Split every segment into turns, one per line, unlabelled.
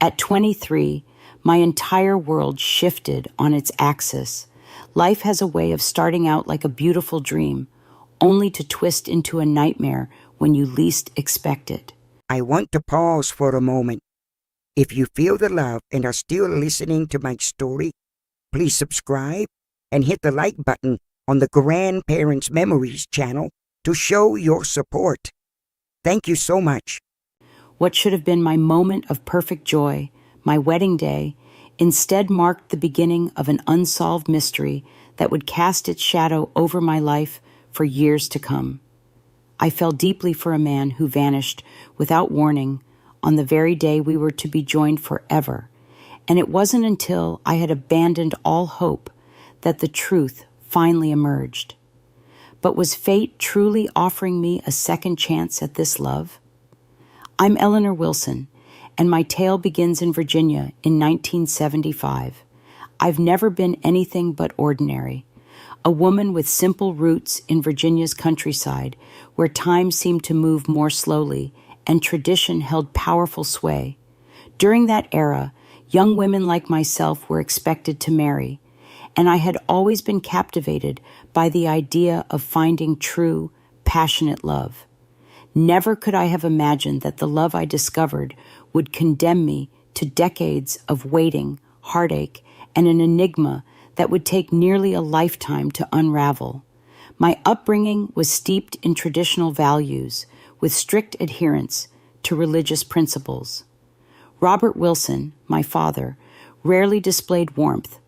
At 23, my entire world shifted on its axis. Life has a way of starting out like a beautiful dream, only to twist into a nightmare when you least expect it.
I want to pause for a moment. If you feel the love and are still listening to my story, please subscribe and hit the like button on the Grandparents Memories channel to show your support. Thank you so much.
What should have been my moment of perfect joy, my wedding day, instead marked the beginning of an unsolved mystery that would cast its shadow over my life for years to come. I fell deeply for a man who vanished without warning on the very day we were to be joined forever, and it wasn't until I had abandoned all hope that the truth finally emerged. But was fate truly offering me a second chance at this love? I'm Eleanor Wilson, and my tale begins in Virginia in 1975. I've never been anything but ordinary, a woman with simple roots in Virginia's countryside, where time seemed to move more slowly and tradition held powerful sway. During that era, young women like myself were expected to marry, and I had always been captivated by the idea of finding true, passionate love. Never could I have imagined that the love I discovered would condemn me to decades of waiting, heartache, and an enigma that would take nearly a lifetime to unravel. My upbringing was steeped in traditional values, with strict adherence to religious principles. Robert Wilson, my father, rarely displayed warmth,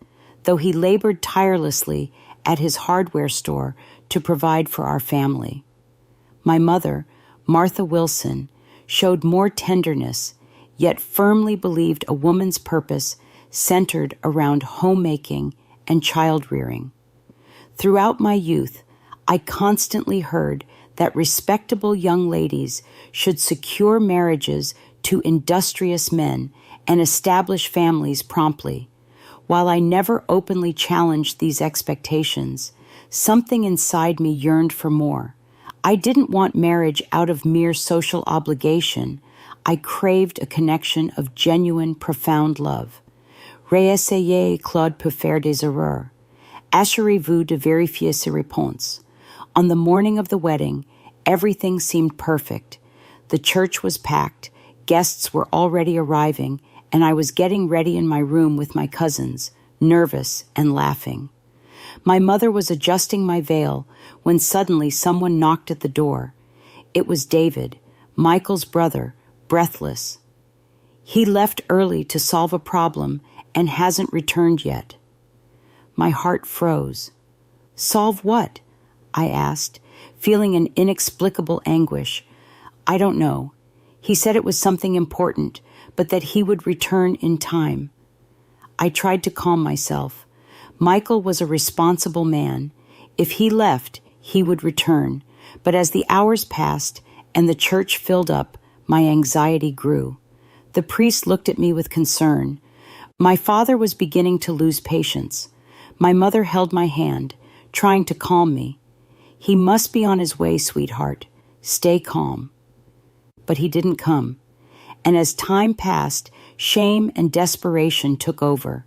though he labored tirelessly at his hardware store to provide for our family. My mother, Martha Wilson, showed more tenderness, yet firmly believed a woman's purpose centered around homemaking and child-rearing. Throughout my youth, I constantly heard that respectable young ladies should secure marriages to industrious men and establish families promptly. While I never openly challenged these expectations, something inside me yearned for more. I didn't want marriage out of mere social obligation. I craved a connection of genuine, profound love. Réessayez, Claude peut faire des erreurs. Assurez-vous de vérifier ses réponses. On the morning of the wedding, everything seemed perfect. The church was packed, guests were already arriving, and I was getting ready in my room with my cousins, nervous and laughing. My mother was adjusting my veil when suddenly someone knocked at the door. It was David, Michael's brother, breathless. He left early to solve a problem and hasn't returned yet. My heart froze. Solve what? I asked, feeling an inexplicable anguish. I don't know. He said it was something important, but that he would return in time. I tried to calm myself. Michael was a responsible man. If he left, he would return. But as the hours passed and the church filled up, my anxiety grew. The priest looked at me with concern. My father was beginning to lose patience. My mother held my hand, trying to calm me. He must be on his way, sweetheart. Stay calm. But he didn't come. And as time passed, shame and desperation took over.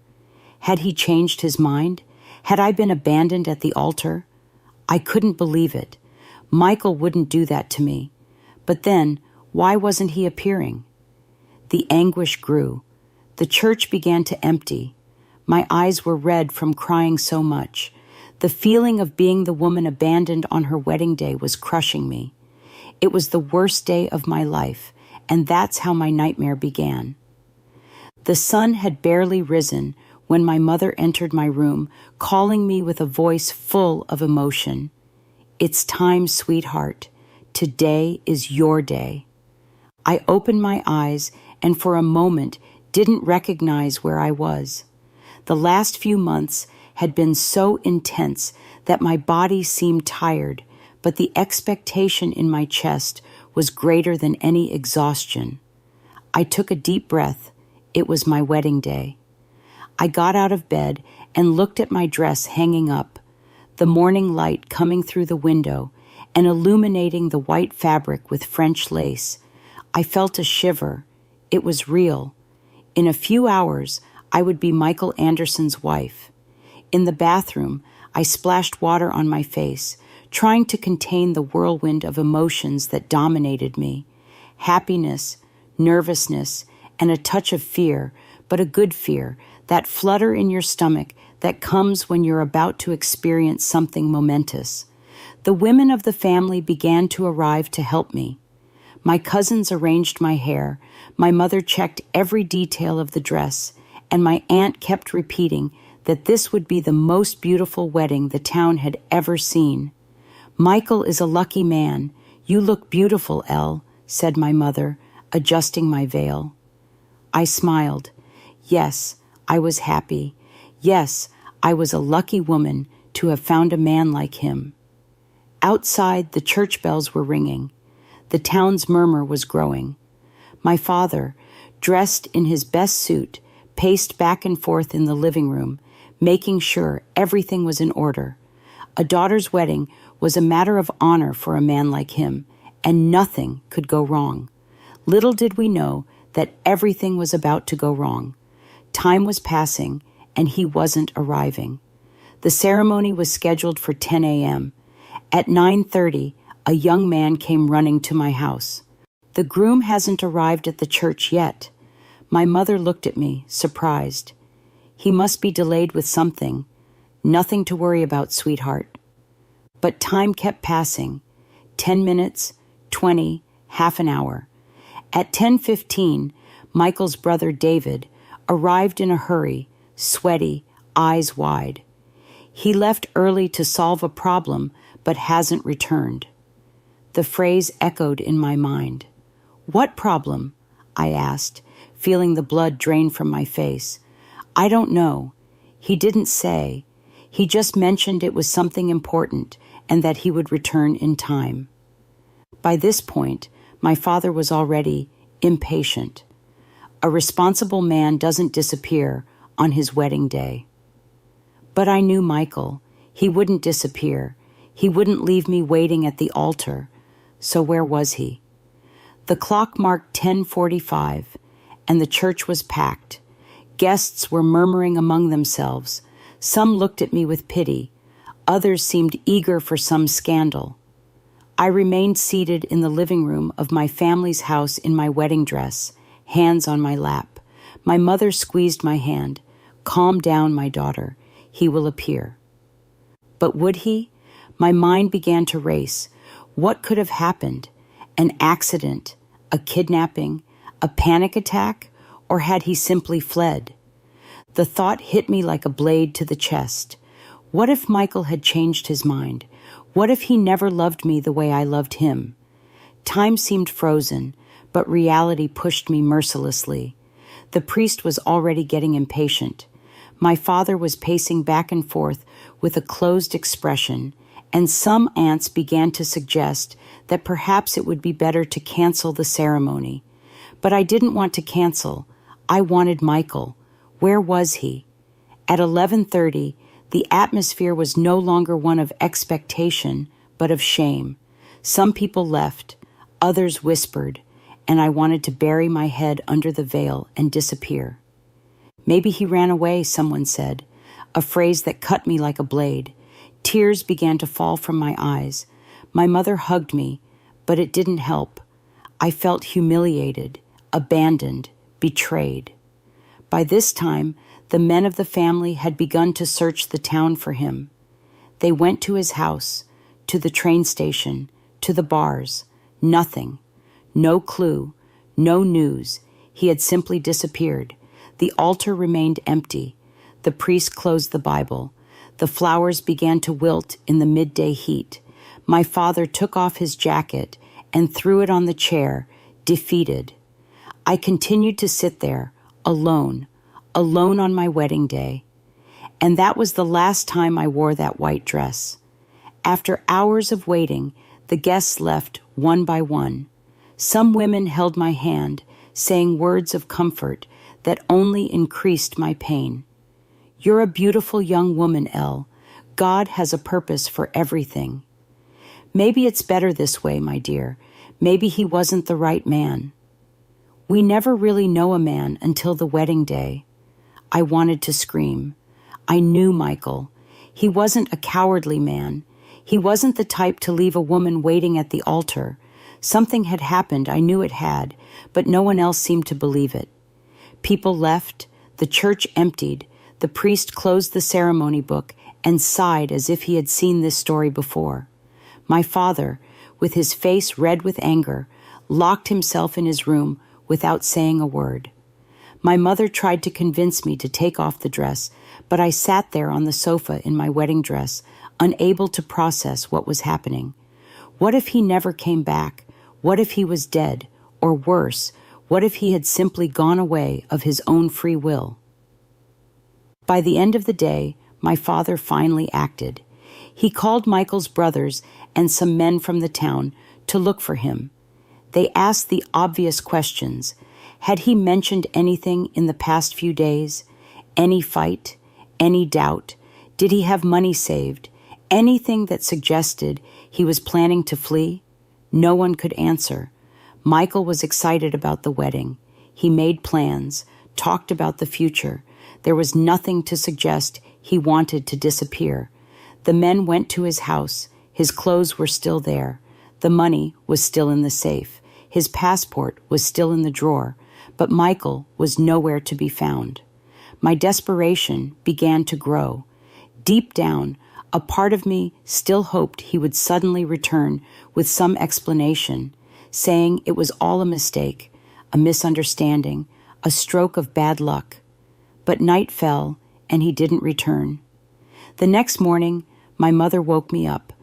Had he changed his mind? Had I been abandoned at the altar? I couldn't believe it. Michael wouldn't do that to me. But then, why wasn't he appearing? The anguish grew. The church began to empty. My eyes were red from crying so much. The feeling of being the woman abandoned on her wedding day was crushing me. It was the worst day of my life, and that's how my nightmare began. The sun had barely risen when my mother entered my room, calling me with a voice full of emotion. It's time, sweetheart. Today is your day. I opened my eyes and for a moment didn't recognize where I was. The last few months had been so intense that my body seemed tired, but the expectation in my chest was greater than any exhaustion. I took a deep breath. It was my wedding day. I got out of bed and looked at my dress hanging up, the morning light coming through the window and illuminating the white fabric with French lace. I felt a shiver. It was real. In a few hours, I would be Michael Anderson's wife. In the bathroom, I splashed water on my face, trying to contain the whirlwind of emotions that dominated me. Happiness, nervousness, and a touch of fear, but a good fear, that flutter in your stomach that comes when you're about to experience something momentous. The women of the family began to arrive to help me. My cousins arranged my hair, my mother checked every detail of the dress, and my aunt kept repeating that this would be the most beautiful wedding the town had ever seen. "Michael is a lucky man. You look beautiful, Elle," said my mother, adjusting my veil. I smiled. Yes, I was happy. Yes, I was a lucky woman to have found a man like him. Outside, the church bells were ringing. The town's murmur was growing. My father, dressed in his best suit, paced back and forth in the living room, making sure everything was in order. A daughter's wedding was a matter of honor for a man like him, and nothing could go wrong. Little did we know that everything was about to go wrong. Time was passing, and he wasn't arriving. The ceremony was scheduled for 10 a.m. At 9:30, a young man came running to my house. "The groom hasn't arrived at the church yet." My mother looked at me, surprised. "He must be delayed with something. Nothing to worry about, sweetheart." But time kept passing. 10 minutes, 20, half an hour. At 10:15, Michael's brother David arrived in a hurry, sweaty, eyes wide. He left early to solve a problem, but hasn't returned. The phrase echoed in my mind. "What problem?" I asked, feeling the blood drain from my face. "I don't know. He didn't say. He just mentioned it was something important and that he would return in time." By this point, my father was already impatient. A responsible man doesn't disappear on his wedding day. But I knew Michael. He wouldn't disappear. He wouldn't leave me waiting at the altar. So where was he? The clock marked 10:45, and the church was packed. Guests were murmuring among themselves. Some looked at me with pity. Others seemed eager for some scandal. I remained seated in the living room of my family's house in my wedding dress, hands on my lap. My mother squeezed my hand. "Calm down, my daughter. He will appear." But would he? My mind began to race. What could have happened? An accident? A kidnapping? A panic attack? Or had he simply fled? The thought hit me like a blade to the chest. What if Michael had changed his mind? What if he never loved me the way I loved him? Time seemed frozen, but reality pushed me mercilessly. The priest was already getting impatient. My father was pacing back and forth with a closed expression, and some aunts began to suggest that perhaps it would be better to cancel the ceremony. But I didn't want to cancel. I wanted Michael. Where was he? At 11:30, the atmosphere was no longer one of expectation, but of shame. Some people left, others whispered, and I wanted to bury my head under the veil and disappear. "Maybe he ran away," someone said, a phrase that cut me like a blade. Tears began to fall from my eyes. My mother hugged me, but it didn't help. I felt humiliated, abandoned, betrayed. By this time, the men of the family had begun to search the town for him. They went to his house, to the train station, to the bars. Nothing. No clue. No news. He had simply disappeared. The altar remained empty. The priest closed the Bible. The flowers began to wilt in the midday heat. My father took off his jacket and threw it on the chair, defeated. I continued to sit there, alone on my wedding day. And that was the last time I wore that white dress. After hours of waiting, the guests left one by one. Some women held my hand, saying words of comfort that only increased my pain. "You're a beautiful young woman, Elle. God has a purpose for everything." Maybe it's better this way, my dear. Maybe he wasn't the right man. We never really know a man until the wedding day. I wanted to scream. I knew Michael. He wasn't a cowardly man. He wasn't the type to leave a woman waiting at the altar. Something had happened, I knew it had, but no one else seemed to believe it. People left, the church emptied, the priest closed the ceremony book and sighed as if he had seen this story before. My father, with his face red with anger, locked himself in his room without saying a word. My mother tried to convince me to take off the dress, but I sat there on the sofa in my wedding dress, unable to process what was happening. What if he never came back? What if he was dead? Or worse, what if he had simply gone away of his own free will? By the end of the day, my father finally acted. He called Michael's brothers and some men from the town to look for him. They asked the obvious questions. Had he mentioned anything in the past few days? Any fight? Any doubt? Did he have money saved? Anything that suggested he was planning to flee? No one could answer. Michael was excited about the wedding. He made plans, talked about the future. There was nothing to suggest he wanted to disappear. The men went to his house. His clothes were still there. The money was still in the safe. His passport was still in the drawer, but Michael was nowhere to be found. My desperation began to grow. Deep down, a part of me still hoped he would suddenly return with some explanation, saying it was all a mistake, a misunderstanding, a stroke of bad luck. But night fell, and he didn't return. The next morning, my mother woke me up.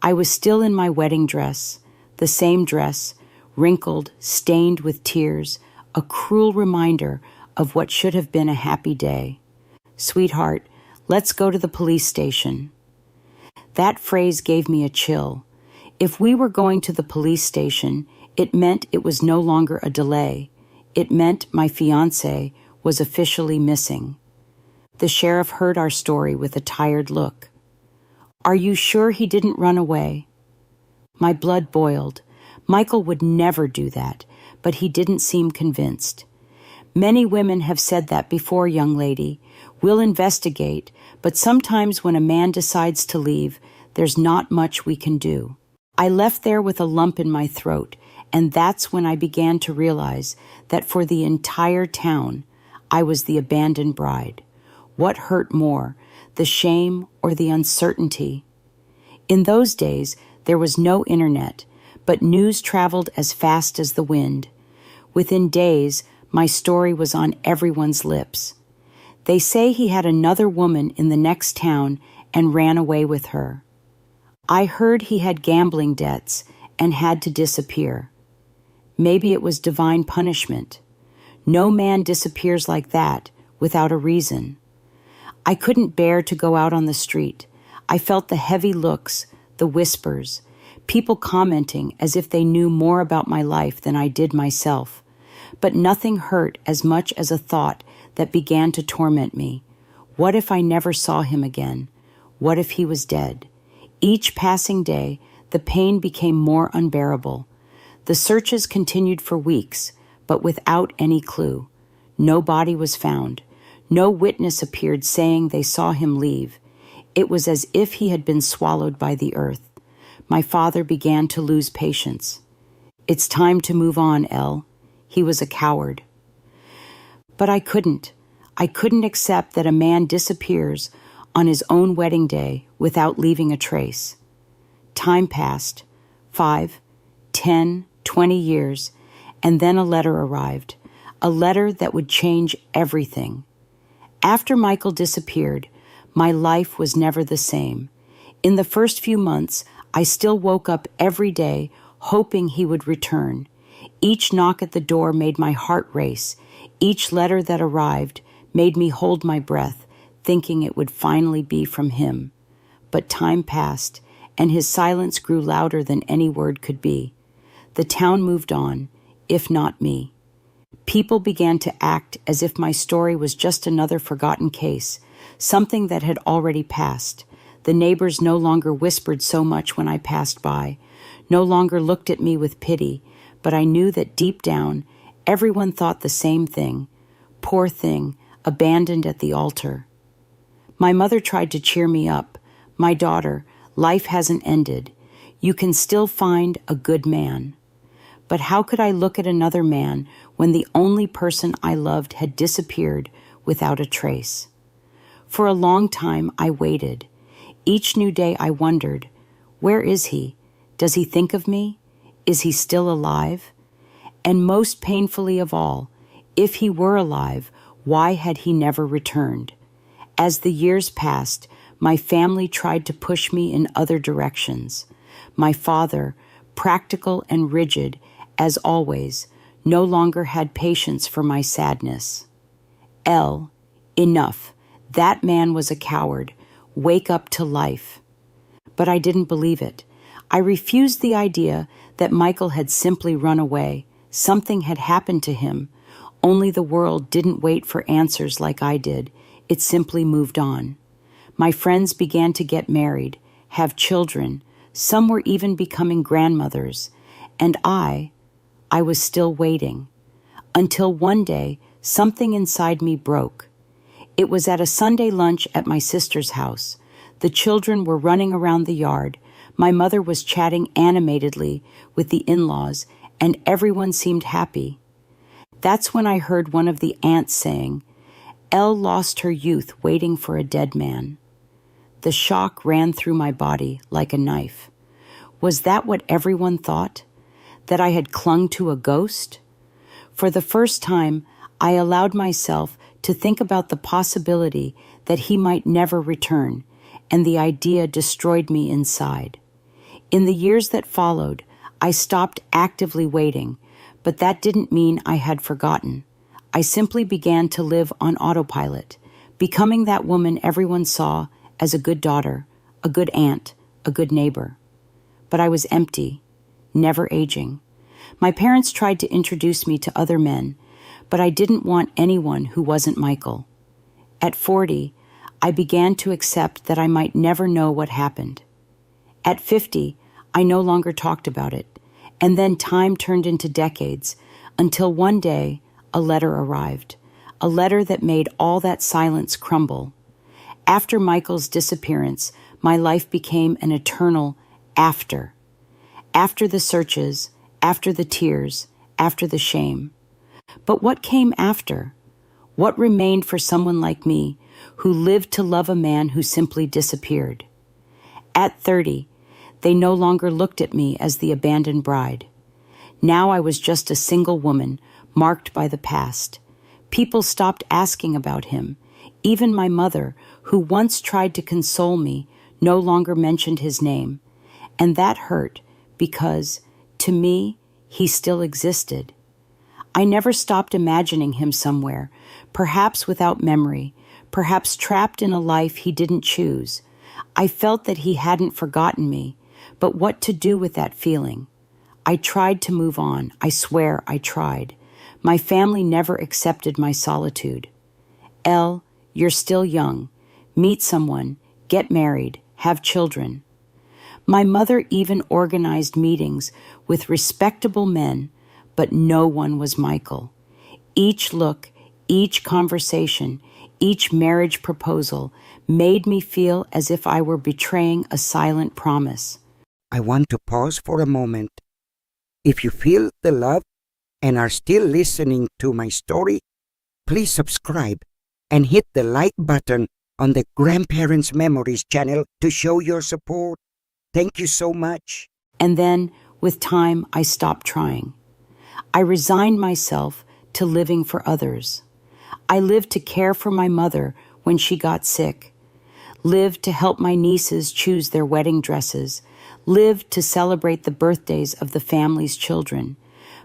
I was still in my wedding dress, the same dress, wrinkled, stained with tears, a cruel reminder of what should have been a happy day. "Sweetheart, let's go to the police station." That phrase gave me a chill. If we were going to the police station, it meant it was no longer a delay. It meant my fiancé was officially missing. The sheriff heard our story with a tired look. "Are you sure he didn't run away?" My blood boiled. Michael would never do that, but he didn't seem convinced. "Many women have said that before, young lady. We'll investigate, but sometimes when a man decides to leave, there's not much we can do." I left there with a lump in my throat, and that's when I began to realize that for the entire town, I was the abandoned bride. What hurt more, the shame or the uncertainty? In those days, there was no internet, but news traveled as fast as the wind. Within days, my story was on everyone's lips. They say he had another woman in the next town and ran away with her. I heard he had gambling debts and had to disappear. Maybe it was divine punishment. No man disappears like that without a reason. I couldn't bear to go out on the street. I felt the heavy looks, the whispers, people commenting as if they knew more about my life than I did myself. But nothing hurt as much as a thought that began to torment me. What if I never saw him again? What if he was dead? Each passing day, the pain became more unbearable. The searches continued for weeks, but without any clue. No body was found. No witness appeared saying they saw him leave. It was as if he had been swallowed by the earth. My father began to lose patience. "It's time to move on, Elle." He was a coward. But I couldn't. I couldn't accept that a man disappears on his own wedding day without leaving a trace. Time passed, 5, 10, 20 years, and then a letter arrived, a letter that would change everything. After Michael disappeared, my life was never the same. In the first few months, I still woke up every day hoping he would return. Each knock at the door made my heart race. Each letter that arrived made me hold my breath, thinking it would finally be from him. But time passed, and his silence grew louder than any word could be. The town moved on, if not me. People began to act as if my story was just another forgotten case, something that had already passed. The neighbors no longer whispered so much when I passed by, no longer looked at me with pity, but I knew that deep down, Everyone thought the same thing. Poor thing, abandoned at the altar. My mother tried to cheer me up. My daughter, life hasn't ended. You can still find a good man. But how could I look at another man when the only person I loved had disappeared without a trace? For a long time I waited. Each new day I wondered, where is he? Does he think of me? Is he still alive? And most painfully of all, if he were alive, why had he never returned? As the years passed, my family tried to push me in other directions. My father, practical and rigid, as always, no longer had patience for my sadness. Enough. That man was a coward. Wake up to life. But I didn't believe it. I refused the idea that Michael had simply run away. Something had happened to him. Only the world didn't wait for answers like I did. It simply moved on. My friends began to get married, have children. Some were even becoming grandmothers. And I was still waiting. Until one day, something inside me broke. It was at a Sunday lunch at my sister's house. The children were running around the yard. My mother was chatting animatedly with the in-laws, and everyone seemed happy. That's when I heard one of the aunts saying, Elle lost her youth waiting for a dead man. The shock ran through my body like a knife. Was that what everyone thought? That I had clung to a ghost? For the first time, I allowed myself to think about the possibility that he might never return, and the idea destroyed me inside. In the years that followed, I stopped actively waiting, but that didn't mean I had forgotten. I simply began to live on autopilot, becoming that woman everyone saw as a good daughter, a good aunt, a good neighbor. But I was empty, never aging. My parents tried to introduce me to other men, but I didn't want anyone who wasn't Michael. At 40, I began to accept that I might never know what happened. At 50, I no longer talked about it, and then time turned into decades, until one day a letter arrived, a letter that made all that silence crumble. After Michael's disappearance, my life became an eternal after. After the searches, after the tears, after the shame. But what came after? What remained for someone like me, who lived to love a man who simply disappeared? At 30, they no longer looked at me as the abandoned bride. Now I was just a single woman, marked by the past. People stopped asking about him. Even my mother, who once tried to console me, no longer mentioned his name. And that hurt, because, to me, he still existed. I never stopped imagining him somewhere, perhaps without memory, perhaps trapped in a life he didn't choose. I felt that he hadn't forgotten me, but what to do with that feeling? I tried to move on. I swear I tried. My family never accepted my solitude. Elle, you're still young. Meet someone, get married, have children. My mother even organized meetings with respectable men, but no one was Michael. Each look, each conversation, each marriage proposal made me feel as if I were betraying a silent promise.
I want to pause for a moment. If you feel the love and are still listening to my story, please subscribe and hit the like button on the Grandparents Memories channel to show your support. Thank you so much.
And then, with time, I stopped trying. I resigned myself to living for others. I lived to care for my mother when she got sick, lived to help my nieces choose their wedding dresses, lived to celebrate the birthdays of the family's children.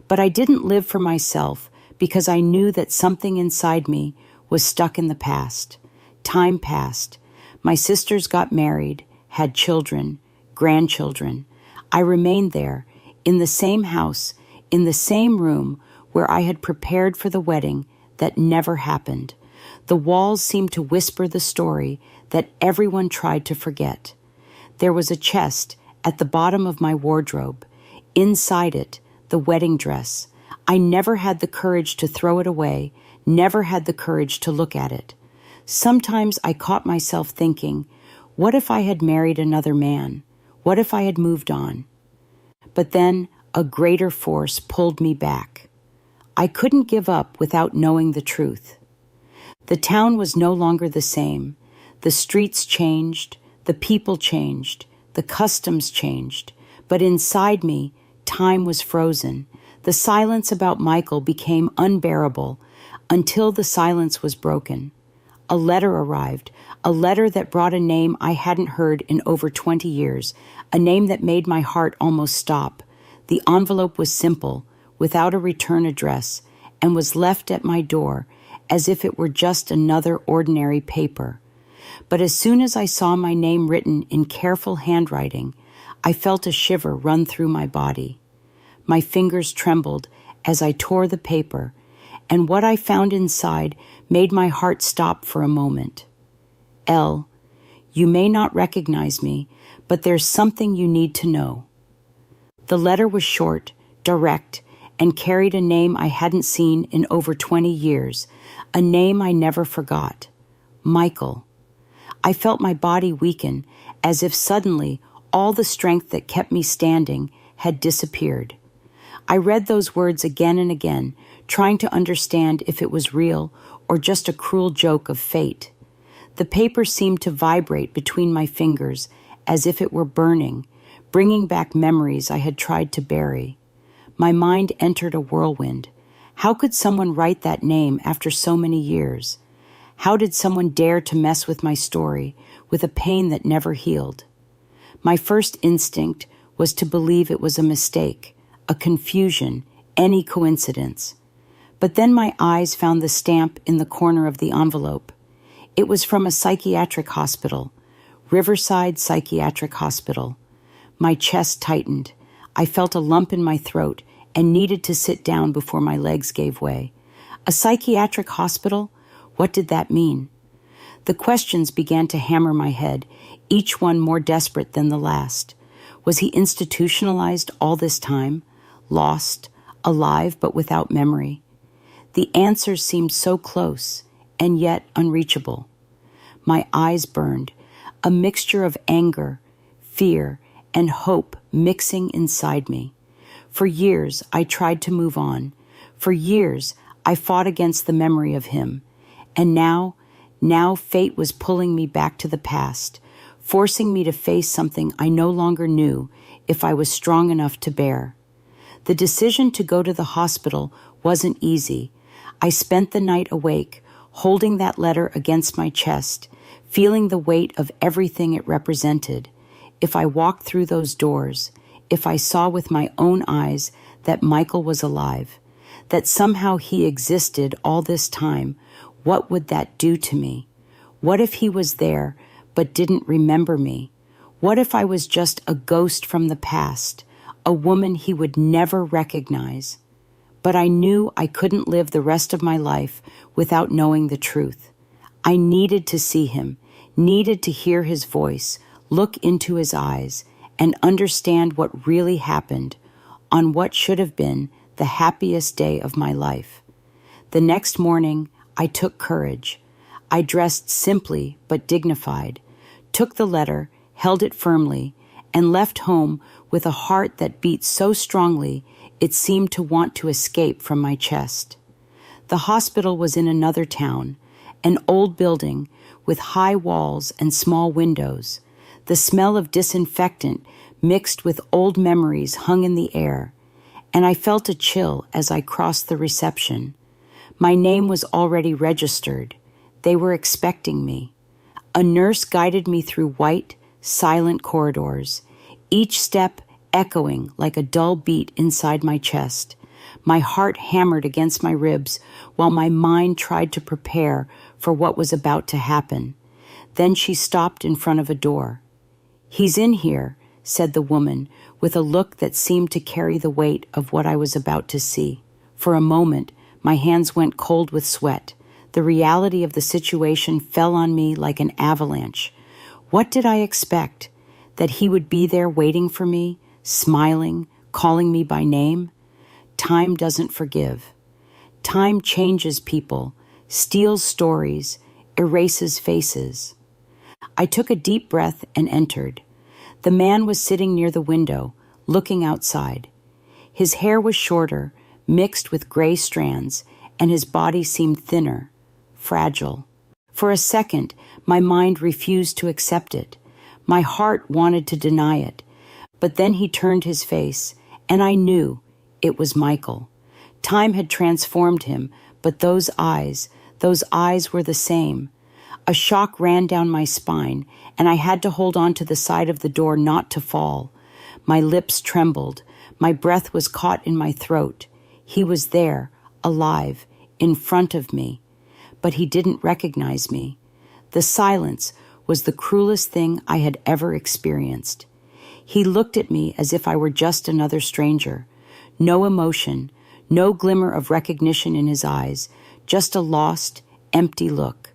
But I didn't live for myself because I knew that something inside me was stuck in the past. Time passed. My sisters got married, had children, grandchildren. I remained there, in the same house, in the same room where I had prepared for the wedding that never happened. The walls seemed to whisper the story that everyone tried to forget. There was a chest at the bottom of my wardrobe. Inside it, the wedding dress. I never had the courage to throw it away, never had the courage to look at it. Sometimes I caught myself thinking, what if I had married another man? What if I had moved on? But then a greater force pulled me back. I couldn't give up without knowing the truth. The town was no longer the same. The streets changed, the people changed, the customs changed. But inside me, time was frozen. The silence about Michael became unbearable until the silence was broken. A letter arrived, a letter that brought a name I hadn't heard in over 20 years, a name that made my heart almost stop. The envelope was simple, without a return address, and was left at my door as if it were just another ordinary paper. But as soon as I saw my name written in careful handwriting, I felt a shiver run through my body. My fingers trembled as I tore the paper, and what I found inside made my heart stop for a moment. Elle, you may not recognize me, but there's something you need to know. The letter was short, direct, and carried a name I hadn't seen in over 20 years, a name I never forgot. Michael. I felt my body weaken, as if suddenly all the strength that kept me standing had disappeared. I read those words again and again, trying to understand if it was real or just a cruel joke of fate. The paper seemed to vibrate between my fingers as if it were burning, bringing back memories I had tried to bury. My mind entered a whirlwind. How could someone write that name after so many years? How did someone dare to mess with my story, with a pain that never healed? My first instinct was to believe it was a mistake, a confusion, any coincidence. But then my eyes found the stamp in the corner of the envelope. It was from a psychiatric hospital, Riverside Psychiatric Hospital. My chest tightened. I felt a lump in my throat and needed to sit down before my legs gave way. A psychiatric hospital? What did that mean? The questions began to hammer my head, each one more desperate than the last. Was he institutionalized all this time? Lost, alive but without memory? The answers seemed so close, and yet unreachable. My eyes burned, a mixture of anger, fear, and hope mixing inside me. For years, I tried to move on. For years, I fought against the memory of him. And now fate was pulling me back to the past, forcing me to face something I no longer knew if I was strong enough to bear. The decision to go to the hospital wasn't easy. I spent the night awake, holding that letter against my chest, feeling the weight of everything it represented. If I walked through those doors, if I saw with my own eyes that Michael was alive, that somehow he existed all this time, what would that do to me? What if he was there but didn't remember me? What if I was just a ghost from the past, a woman he would never recognize? But I knew I couldn't live the rest of my life without knowing the truth. I needed to see him, needed to hear his voice, look into his eyes, and understand what really happened on what should have been the happiest day of my life. The next morning, I took courage. I dressed simply but dignified, took the letter, held it firmly, and left home with a heart that beat so strongly it seemed to want to escape from my chest. The hospital was in another town, an old building with high walls and small windows. The smell of disinfectant mixed with old memories hung in the air, and I felt a chill as I crossed the reception. My name was already registered. They were expecting me. A nurse guided me through white, silent corridors, each step echoing like a dull beat inside my chest. My heart hammered against my ribs while my mind tried to prepare for what was about to happen. Then she stopped in front of a door. "He's in here," said the woman, with a look that seemed to carry the weight of what I was about to see. For a moment, my hands went cold with sweat. The reality of the situation fell on me like an avalanche. What did I expect? That he would be there waiting for me, smiling, calling me by name? time doesn't forgive. Time changes people, steals stories, erases faces. I took a deep breath and entered. The man was sitting near the window, looking outside. His hair was shorter, mixed with gray strands, and his body seemed thinner, fragile. For a second, my mind refused to accept it. My heart wanted to deny it. But then he turned his face, and I knew it was Michael. Time had transformed him, but those eyes were the same. A shock ran down my spine, and I had to hold on to the side of the door not to fall. My lips trembled. My breath was caught in my throat. He was there, alive, in front of me. But he didn't recognize me. The silence was the cruelest thing I had ever experienced. He looked at me as if I were just another stranger. No emotion, no glimmer of recognition in his eyes, just a lost, empty look.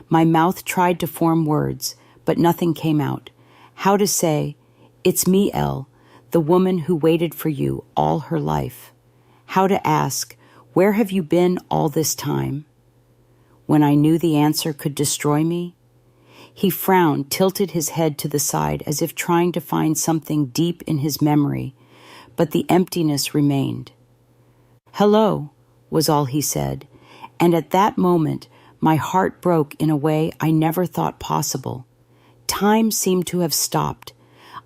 My mouth tried to form words, but nothing came out. How to say, "It's me, Elle, the woman who waited for you all her life." How to ask, "Where have you been all this time?" When I knew the answer could destroy me, he frowned, tilted his head to the side as if trying to find something deep in his memory, but the emptiness remained. "Hello," was all he said, and at that moment my heart broke in a way I never thought possible. Time seemed to have stopped.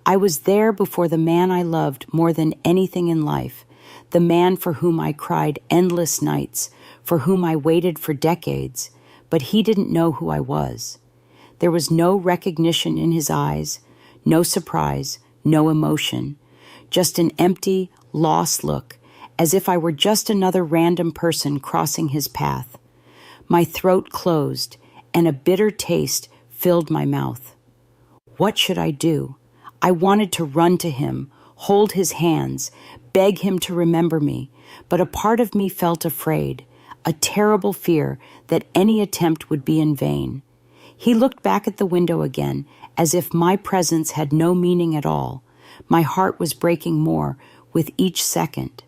I was there before the man I loved more than anything in life, the man for whom I cried endless nights, for whom I waited for decades, but he didn't know who I was. There was no recognition in his eyes, no surprise, no emotion, just an empty, lost look, as if I were just another random person crossing his path. My throat closed, and a bitter taste filled my mouth. What should I do? I wanted to run to him, hold his hands, beg him to remember me, but a part of me felt afraid, a terrible fear that any attempt would be in vain. He looked back at the window again, as if my presence had no meaning at all. My heart was breaking more with each second.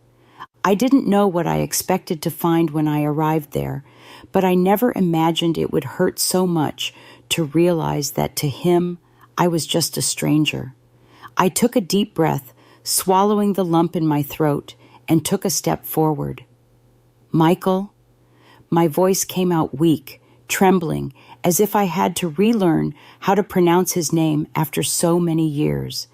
I didn't know what I expected to find when I arrived there, but I never imagined it would hurt so much to realize that to him, I was just a stranger. I took a deep breath, swallowing the lump in my throat, and took a step forward. "Michael?" My voice came out weak, trembling, as if I had to relearn how to pronounce his name after so many years.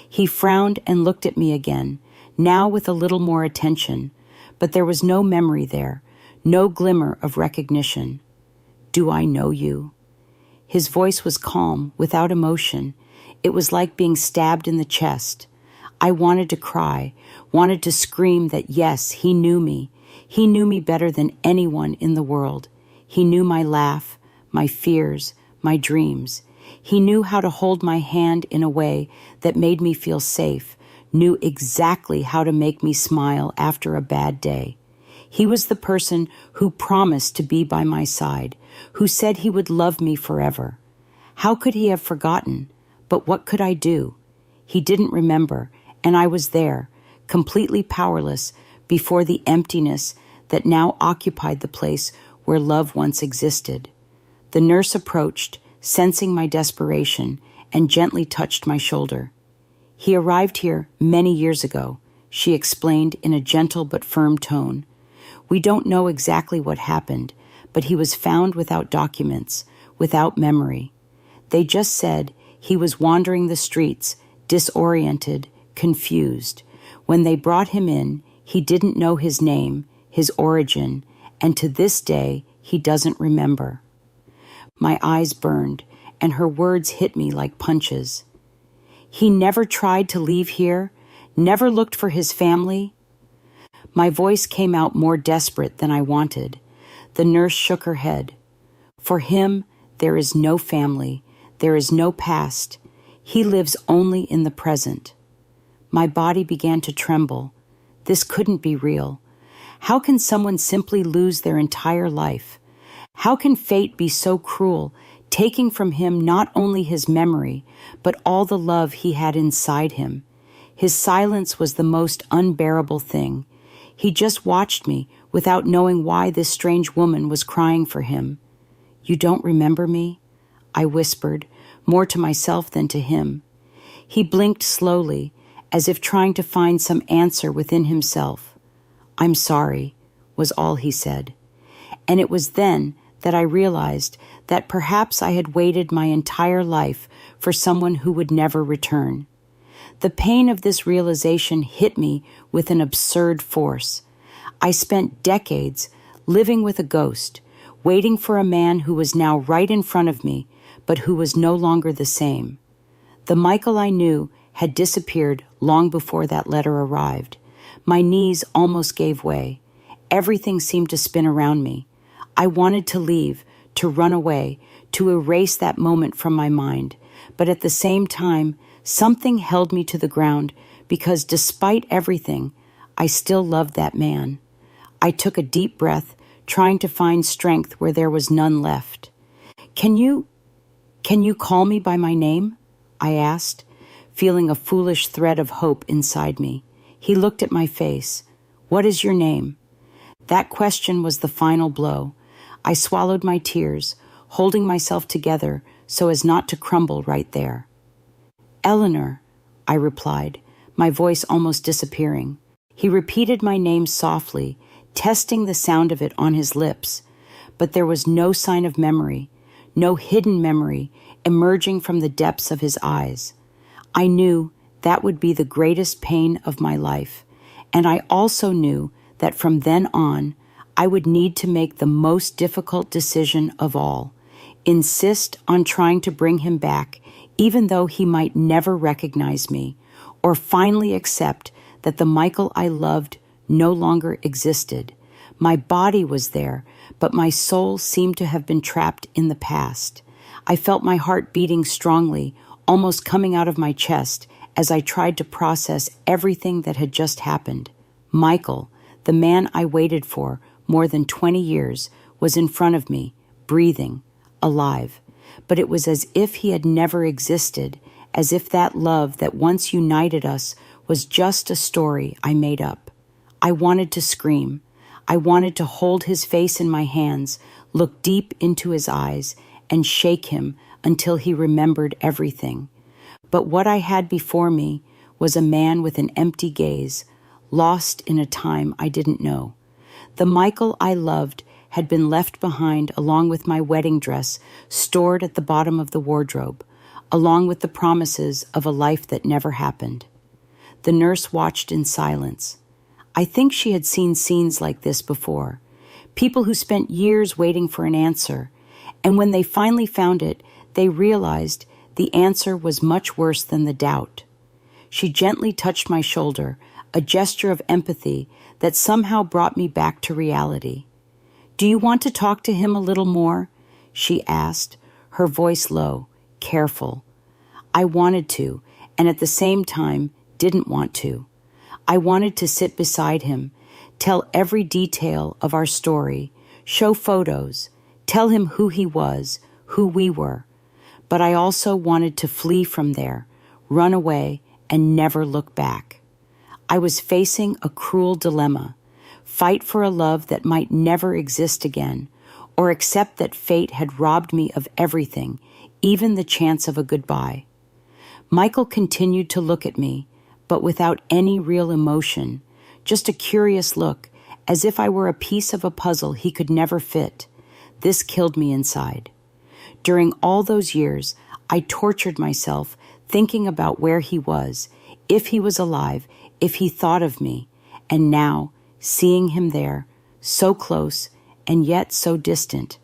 He frowned and looked at me again, now with a little more attention, but there was no memory there, no glimmer of recognition. "Do I know you?" His voice was calm, without emotion. It was like being stabbed in the chest. I wanted to cry, wanted to scream that yes, he knew me. He knew me better than anyone in the world. He knew my laugh, my fears, my dreams. He knew how to hold my hand in a way that made me feel safe, knew exactly how to make me smile after a bad day. He was the person who promised to be by my side, who said he would love me forever. How could he have forgotten? But what could I do? He didn't remember, and I was there, completely powerless before the emptiness that now occupied the place where love once existed. The nurse approached, sensing my desperation, and gently touched my shoulder. "He arrived here many years ago," she explained in a gentle but firm tone. "We don't know exactly what happened, but he was found without documents, without memory. They just said he was wandering the streets, disoriented, confused. When they brought him in, he didn't know his name, his origin, and to this day, he doesn't remember." My eyes burned, and her words hit me like punches. "He never tried to leave here, never looked for his family?" My voice came out more desperate than I wanted. The nurse shook her head. "For him, there is no family, there is no past. He lives only in the present." My body began to tremble. This couldn't be real. How can someone simply lose their entire life? How can fate be so cruel, taking from him not only his memory, but all the love he had inside him? His silence was the most unbearable thing. He just watched me without knowing why this strange woman was crying for him. "You don't remember me?" I whispered, more to myself than to him. He blinked slowly, as if trying to find some answer within himself. "I'm sorry," was all he said. And it was then that I realized that perhaps I had waited my entire life for someone who would never return. The pain of this realization hit me with an absurd force. I spent decades living with a ghost, waiting for a man who was now right in front of me, but who was no longer the same. The Michael I knew had disappeared long before that letter arrived. My knees almost gave way. Everything seemed to spin around me. I wanted to leave, to run away, to erase that moment from my mind. But at the same time, something held me to the ground because despite everything, I still loved that man. I took a deep breath, trying to find strength where there was none left. Can you call me by my name?" I asked, feeling a foolish thread of hope inside me. He looked at my face. "What is your name?" That question was the final blow. I swallowed my tears, holding myself together so as not to crumble right there. "Eleanor," I replied, my voice almost disappearing. He repeated my name softly, testing the sound of it on his lips, but there was no sign of memory, no hidden memory emerging from the depths of his eyes. I knew that would be the greatest pain of my life, and I also knew that from then on, I would need to make the most difficult decision of all, insist on trying to bring him back, even though he might never recognize me, or finally accept that the Michael I loved no longer existed. My body was there, but my soul seemed to have been trapped in the past. I felt my heart beating strongly, almost coming out of my chest, as I tried to process everything that had just happened. Michael, the man I waited for more than 20 years, was in front of me, breathing, alive. But it was as if he had never existed, as if that love that once united us was just a story I made up. I wanted to scream. I wanted to hold his face in my hands, look deep into his eyes, and shake him until he remembered everything. But what I had before me was a man with an empty gaze, lost in a time I didn't know. The Michael I loved had been left behind along with my wedding dress stored at the bottom of the wardrobe, along with the promises of a life that never happened. The nurse watched in silence. I think she had seen scenes like this before. People who spent years waiting for an answer, and when they finally found it, they realized the answer was much worse than the doubt. She gently touched my shoulder, a gesture of empathy that somehow brought me back to reality. "Do you want to talk to him a little more?" she asked, her voice low, careful. I wanted to, and at the same time, didn't want to. I wanted to sit beside him, tell every detail of our story, show photos, tell him who he was, who we were. But I also wanted to flee from there, run away, and never look back. I was facing a cruel dilemma: fight for a love that might never exist again, or accept that fate had robbed me of everything, even the chance of a goodbye. Michael continued to look at me, but without any real emotion, just a curious look, as if I were a piece of a puzzle he could never fit. This killed me inside. During all those years, I tortured myself thinking about where he was, if he was alive, if he thought of me, and now, seeing him there, so close and yet so distant,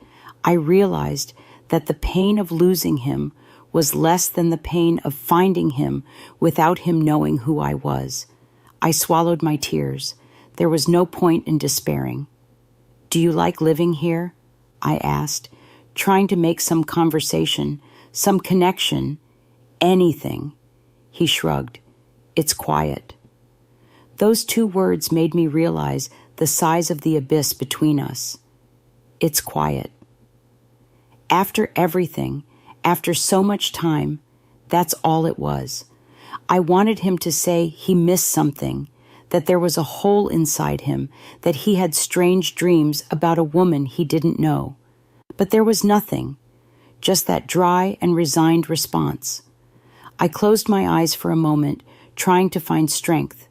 I realized that the pain of losing him was less than the pain of finding him without him knowing who I was. I swallowed my tears. There was no point in despairing. "Do you like living here?" I asked, trying to make some conversation, some connection, anything. He shrugged. "It's quiet." Those two words made me realize the size of the abyss between us. It's quiet. After everything, after so much time, that's all it was. I wanted him to say he missed something, that there was a hole inside him, that he had strange dreams about a woman he didn't know. But there was nothing, just that dry and resigned response. I closed my eyes for a moment, trying to find strength.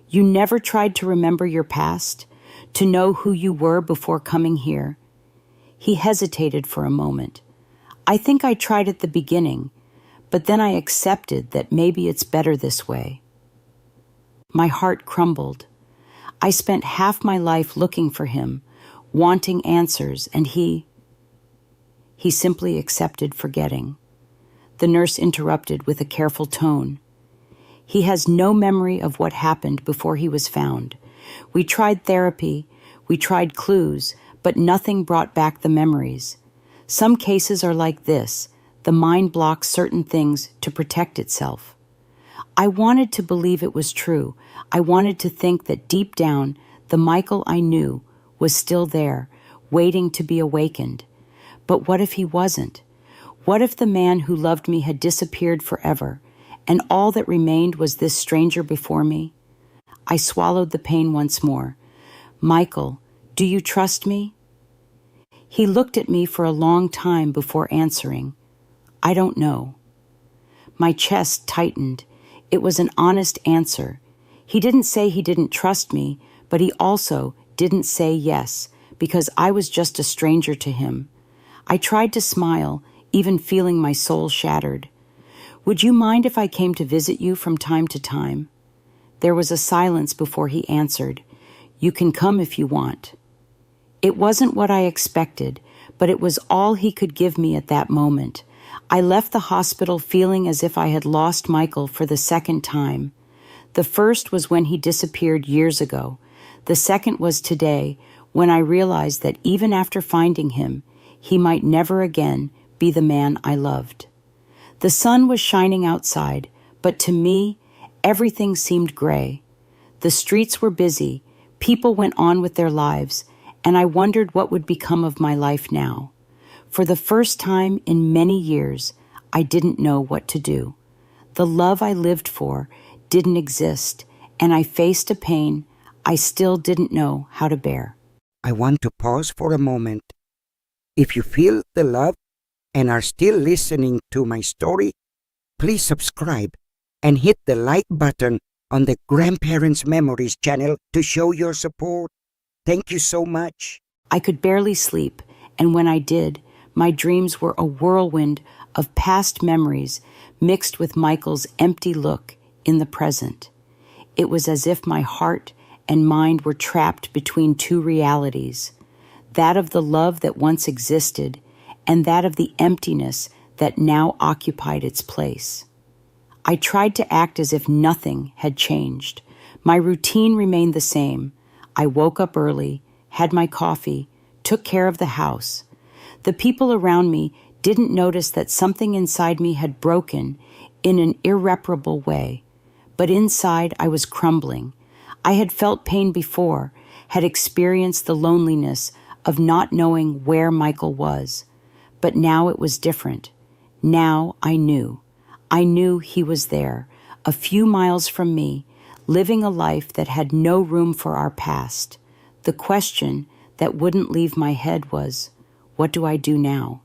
You never tried to remember your past, to know who you were before coming here. He hesitated for a moment. I think I tried at the beginning, but then I accepted that maybe it's better this way. My heart crumbled. I spent half my life looking for him, wanting answers, and he simply accepted forgetting. The nurse interrupted with a careful tone. He has no memory of what happened before he was found. We tried therapy, we tried clues, but nothing brought back the memories. Some cases are like this. The mind blocks certain things to protect itself. I wanted to believe it was true. I wanted to think that deep down, the Michael I knew was still there, waiting to be awakened. But what if he wasn't? What if the man who loved me had disappeared forever, and all that remained was this stranger before me? I swallowed the pain once more. Michael, do you trust me? He looked at me for a long time before answering. I don't know. My chest tightened. It was an honest answer. He didn't say he didn't trust me, but he also didn't say yes, because I was just a stranger to him. I tried to smile, even feeling my soul shattered. Would you mind if I came to visit you from time to time? There was a silence before he answered. You can come if you want. It wasn't what I expected, but it was all he could give me at that moment. I left the hospital feeling as if I had lost Michael for the second time. The first was when he disappeared years ago. The second was today, when I realized that even after finding him, he might never again be the man I loved. The sun was shining outside, but to me, everything seemed gray. The streets were busy, people went on with their lives, and I wondered what would become of my life now. For the first time in many years, I didn't know what to do. The love I lived for didn't exist, and I faced a pain I still didn't know how to bear.
I want to pause for a moment. If you feel the love and are still listening to my story, please subscribe and hit the like button on the Grandparents Memories channel to show your support. Thank you so much.
I could barely sleep, and when I did, my dreams were a whirlwind of past memories mixed with Michael's empty look in the present. It was as if my heart and mind were trapped between two realities, that of the love that once existed and that of the emptiness that now occupied its place. I tried to act as if nothing had changed. My routine remained the same. I woke up early, had my coffee, took care of the house. The people around me didn't notice that something inside me had broken in an irreparable way. But inside I was crumbling. I had felt pain before, had experienced the loneliness of not knowing where Michael was. But now it was different. Now I knew. I knew he was there, a few miles from me, living a life that had no room for our past. The question that wouldn't leave my head was, what do I do now?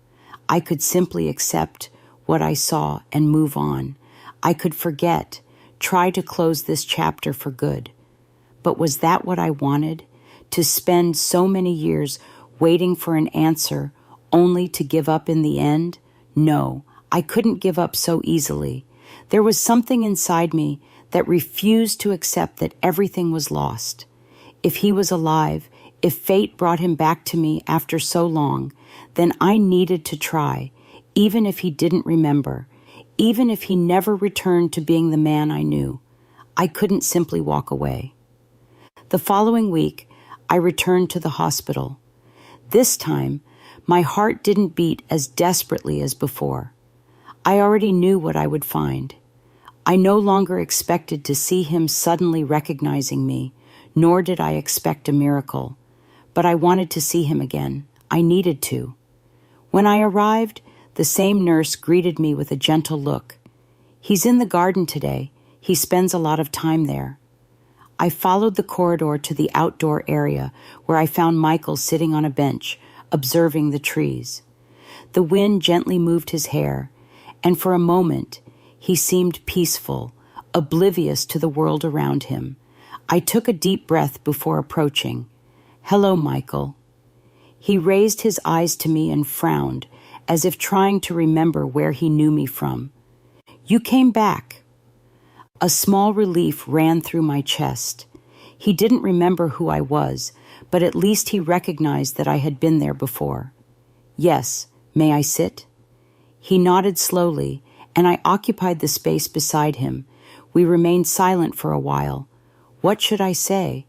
I could simply accept what I saw and move on. I could forget, try to close this chapter for good. But was that what I wanted? To spend so many years waiting for an answer only to give up in the end? No, I couldn't give up so easily. There was something inside me that refused to accept that everything was lost. If he was alive, if fate brought him back to me after so long, then I needed to try, even if he didn't remember, even if he never returned to being the man I knew. I couldn't simply walk away. The following week, I returned to the hospital. This time, my heart didn't beat as desperately as before. I already knew what I would find. I no longer expected to see him suddenly recognizing me, nor did I expect a miracle. But I wanted to see him again. I needed to. When I arrived, the same nurse greeted me with a gentle look. He's in the garden today. He spends a lot of time there. I followed the corridor to the outdoor area where I found Michael sitting on a bench, observing the trees. The wind gently moved his hair, and for a moment he seemed peaceful, oblivious to the world around him. I took a deep breath before approaching. "Hello, Michael." He raised his eyes to me and frowned, as if trying to remember where he knew me from. "You came back." A small relief ran through my chest. He didn't remember who I was, but at least he recognized that I had been there before. "Yes, may I sit?" He nodded slowly, and I occupied the space beside him. We remained silent for a while. What should I say?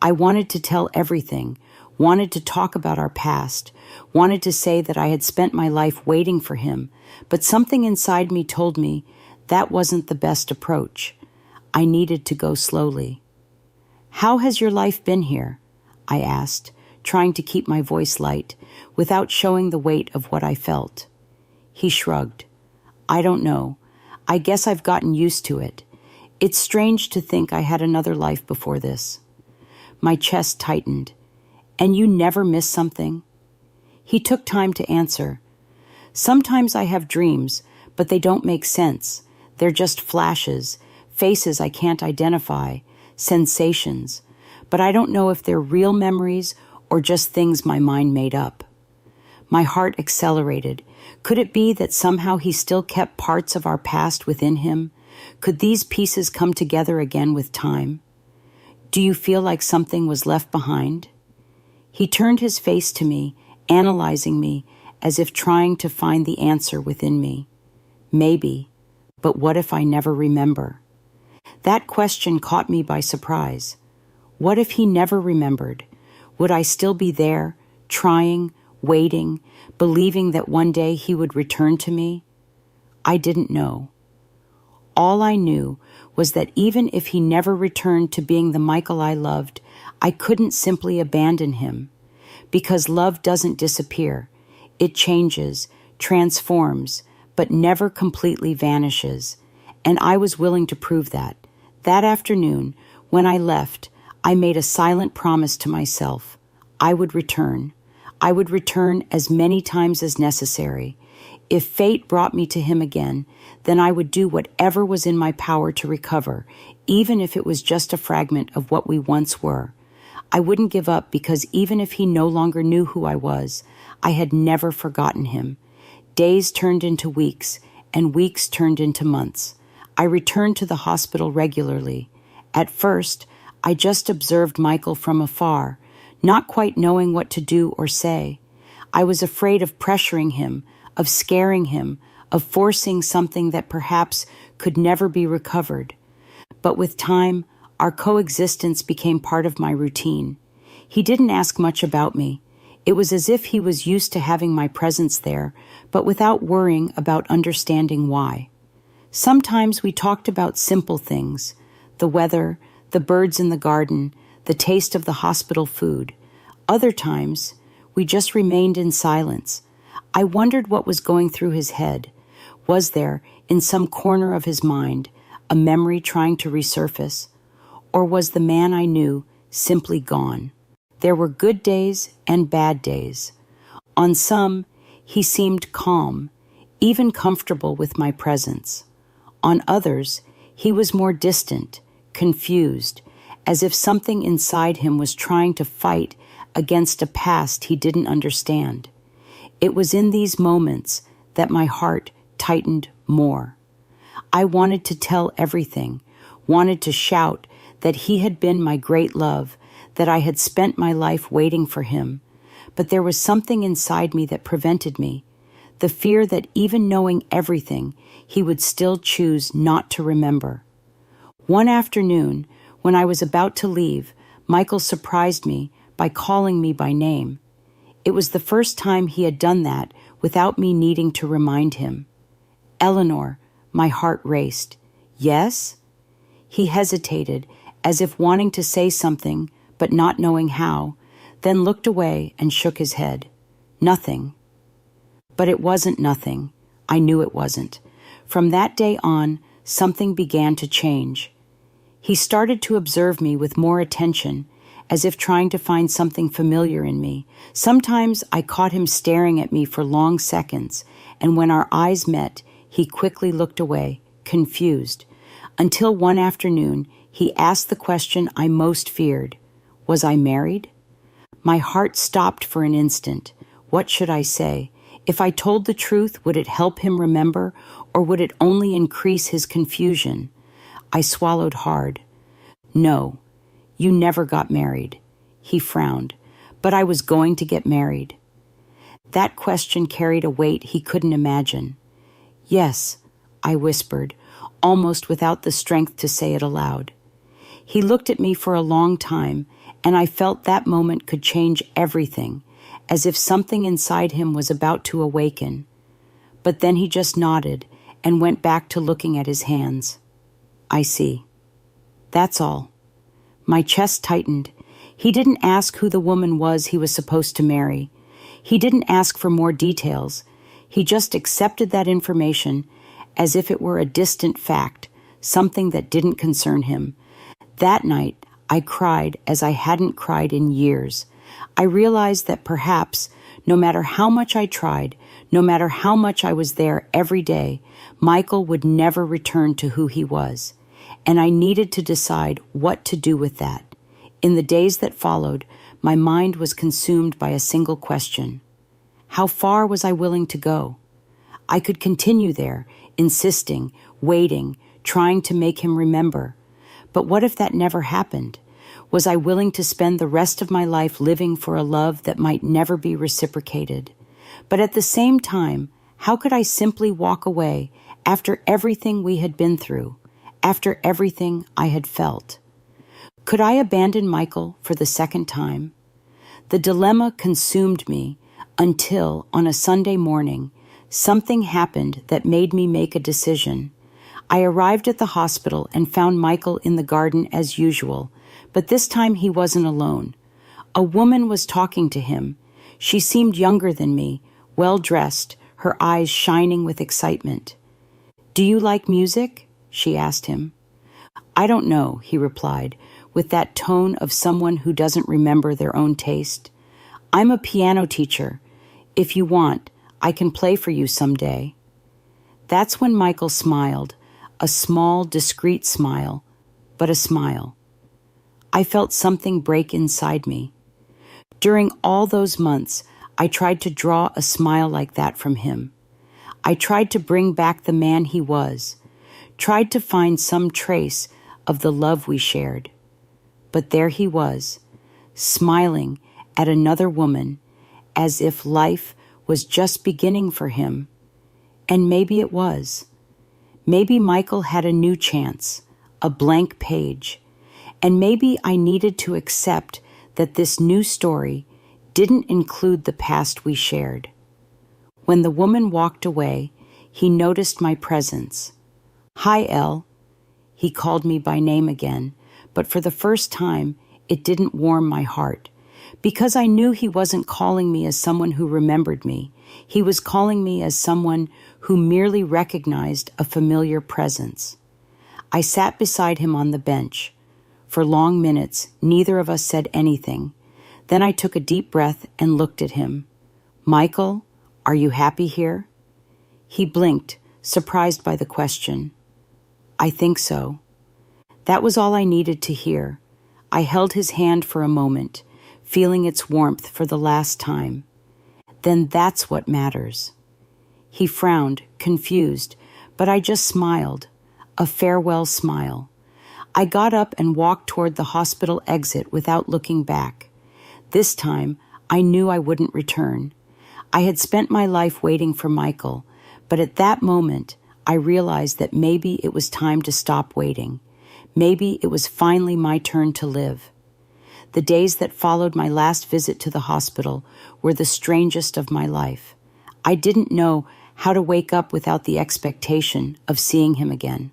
I wanted to tell everything, wanted to talk about our past, wanted to say that I had spent my life waiting for him, but something inside me told me that wasn't the best approach. I needed to go slowly. "How has your life been here?" I asked, trying to keep my voice light, without showing the weight of what I felt. He shrugged. "I don't know. I guess I've gotten used to it. It's strange to think I had another life before this." My chest tightened. "And you never miss something?" He took time to answer. "Sometimes I have dreams, but they don't make sense. They're just flashes, faces I can't identify, sensations. But I don't know if they're real memories or just things my mind made up." My heart accelerated. Could it be that somehow he still kept parts of our past within him? Could these pieces come together again with time? "Do you feel like something was left behind?" He turned his face to me, analyzing me, as if trying to find the answer within me. "Maybe, but what if I never remember?" That question caught me by surprise. What if he never remembered? Would I still be there, trying, waiting, believing that one day he would return to me? I didn't know. All I knew was that even if he never returned to being the Michael I loved, I couldn't simply abandon him. Because love doesn't disappear. It changes, transforms, but never completely vanishes. And I was willing to prove that. That afternoon, when I left, I made a silent promise to myself. I would return. I would return as many times as necessary. If fate brought me to him again, then I would do whatever was in my power to recover, even if it was just a fragment of what we once were. I wouldn't give up because even if he no longer knew who I was, I had never forgotten him. Days turned into weeks, and weeks turned into months. I returned to the hospital regularly. At first, I just observed Michael from afar, not quite knowing what to do or say. I was afraid of pressuring him, of scaring him, of forcing something that perhaps could never be recovered. But with time, our coexistence became part of my routine. He didn't ask much about me. It was as if he was used to having my presence there, but without worrying about understanding why. Sometimes we talked about simple things, the weather, the birds in the garden, the taste of the hospital food. Other times, we just remained in silence. I wondered what was going through his head. Was there, in some corner of his mind, a memory trying to resurface? Or was the man I knew simply gone? There were good days and bad days. On some, he seemed calm, even comfortable with my presence. On others, he was more distant, confused, as if something inside him was trying to fight against a past he didn't understand. It was in these moments that my heart tightened more. I wanted to tell everything, wanted to shout that he had been my great love, that I had spent my life waiting for him. But there was something inside me that prevented me, the fear that even knowing everything, he would still choose not to remember. One afternoon, when I was about to leave, Michael surprised me by calling me by name. It was the first time he had done that without me needing to remind him. "Eleanor," my heart raced. "Yes?" He hesitated, as if wanting to say something, but not knowing how, then looked away and shook his head. "Nothing." But it wasn't nothing. I knew it wasn't. From that day on, something began to change. He started to observe me with more attention, as if trying to find something familiar in me. Sometimes I caught him staring at me for long seconds, and when our eyes met, he quickly looked away, confused, until one afternoon he asked the question I most feared. Was I married? My heart stopped for an instant. What should I say? If I told the truth, would it help him remember, or would it only increase his confusion? I swallowed hard. No, you never got married. He frowned. But I was going to get married. That question carried a weight he couldn't imagine. Yes, I whispered, almost without the strength to say it aloud. He looked at me for a long time, and I felt that moment could change everything, as if something inside him was about to awaken. But then he just nodded and went back to looking at his hands. I see. That's all. My chest tightened. He didn't ask who the woman was he was supposed to marry. He didn't ask for more details. He just accepted that information as if it were a distant fact, something that didn't concern him. That night, I cried as I hadn't cried in years. I realized that perhaps, no matter how much I tried, no matter how much I was there every day, Michael would never return to who he was. And I needed to decide what to do with that. In the days that followed, my mind was consumed by a single question. How far was I willing to go? I could continue there, insisting, waiting, trying to make him remember. But what if that never happened? Was I willing to spend the rest of my life living for a love that might never be reciprocated? But at the same time, how could I simply walk away after everything we had been through, after everything I had felt? Could I abandon Michael for the second time? The dilemma consumed me until, on a Sunday morning, something happened that made me make a decision. I arrived at the hospital and found Michael in the garden as usual, but this time he wasn't alone. A woman was talking to him. She seemed younger than me, well-dressed, her eyes shining with excitement. "Do you like music?" she asked him. "I don't know," he replied, with that tone of someone who doesn't remember their own taste. "I'm a piano teacher. If you want, I can play for you someday." That's when Michael smiled, a small, discreet smile, but a smile. I felt something break inside me. During all those months, I tried to draw a smile like that from him. I tried to bring back the man he was, tried to find some trace of the love we shared. But there he was, smiling at another woman, as if life was just beginning for him. And maybe it was. Maybe Michael had a new chance, a blank page. And maybe I needed to accept that this new story didn't include the past we shared. When the woman walked away, he noticed my presence. "Hi, Elle." He called me by name again, but for the first time, it didn't warm my heart. Because I knew he wasn't calling me as someone who remembered me. He was calling me as someone who merely recognized a familiar presence. I sat beside him on the bench. For long minutes, neither of us said anything. Then I took a deep breath and looked at him. "Michael, are you happy here?" He blinked, surprised by the question. "I think so." That was all I needed to hear. I held his hand for a moment, feeling its warmth for the last time. Then that's what matters. He frowned, confused, but I just smiled, a farewell smile. I got up and walked toward the hospital exit without looking back. This time, I knew I wouldn't return. I had spent my life waiting for Michael, but at that moment, I realized that maybe it was time to stop waiting. Maybe it was finally my turn to live. The days that followed my last visit to the hospital were the strangest of my life. I didn't know how to wake up without the expectation of seeing him again.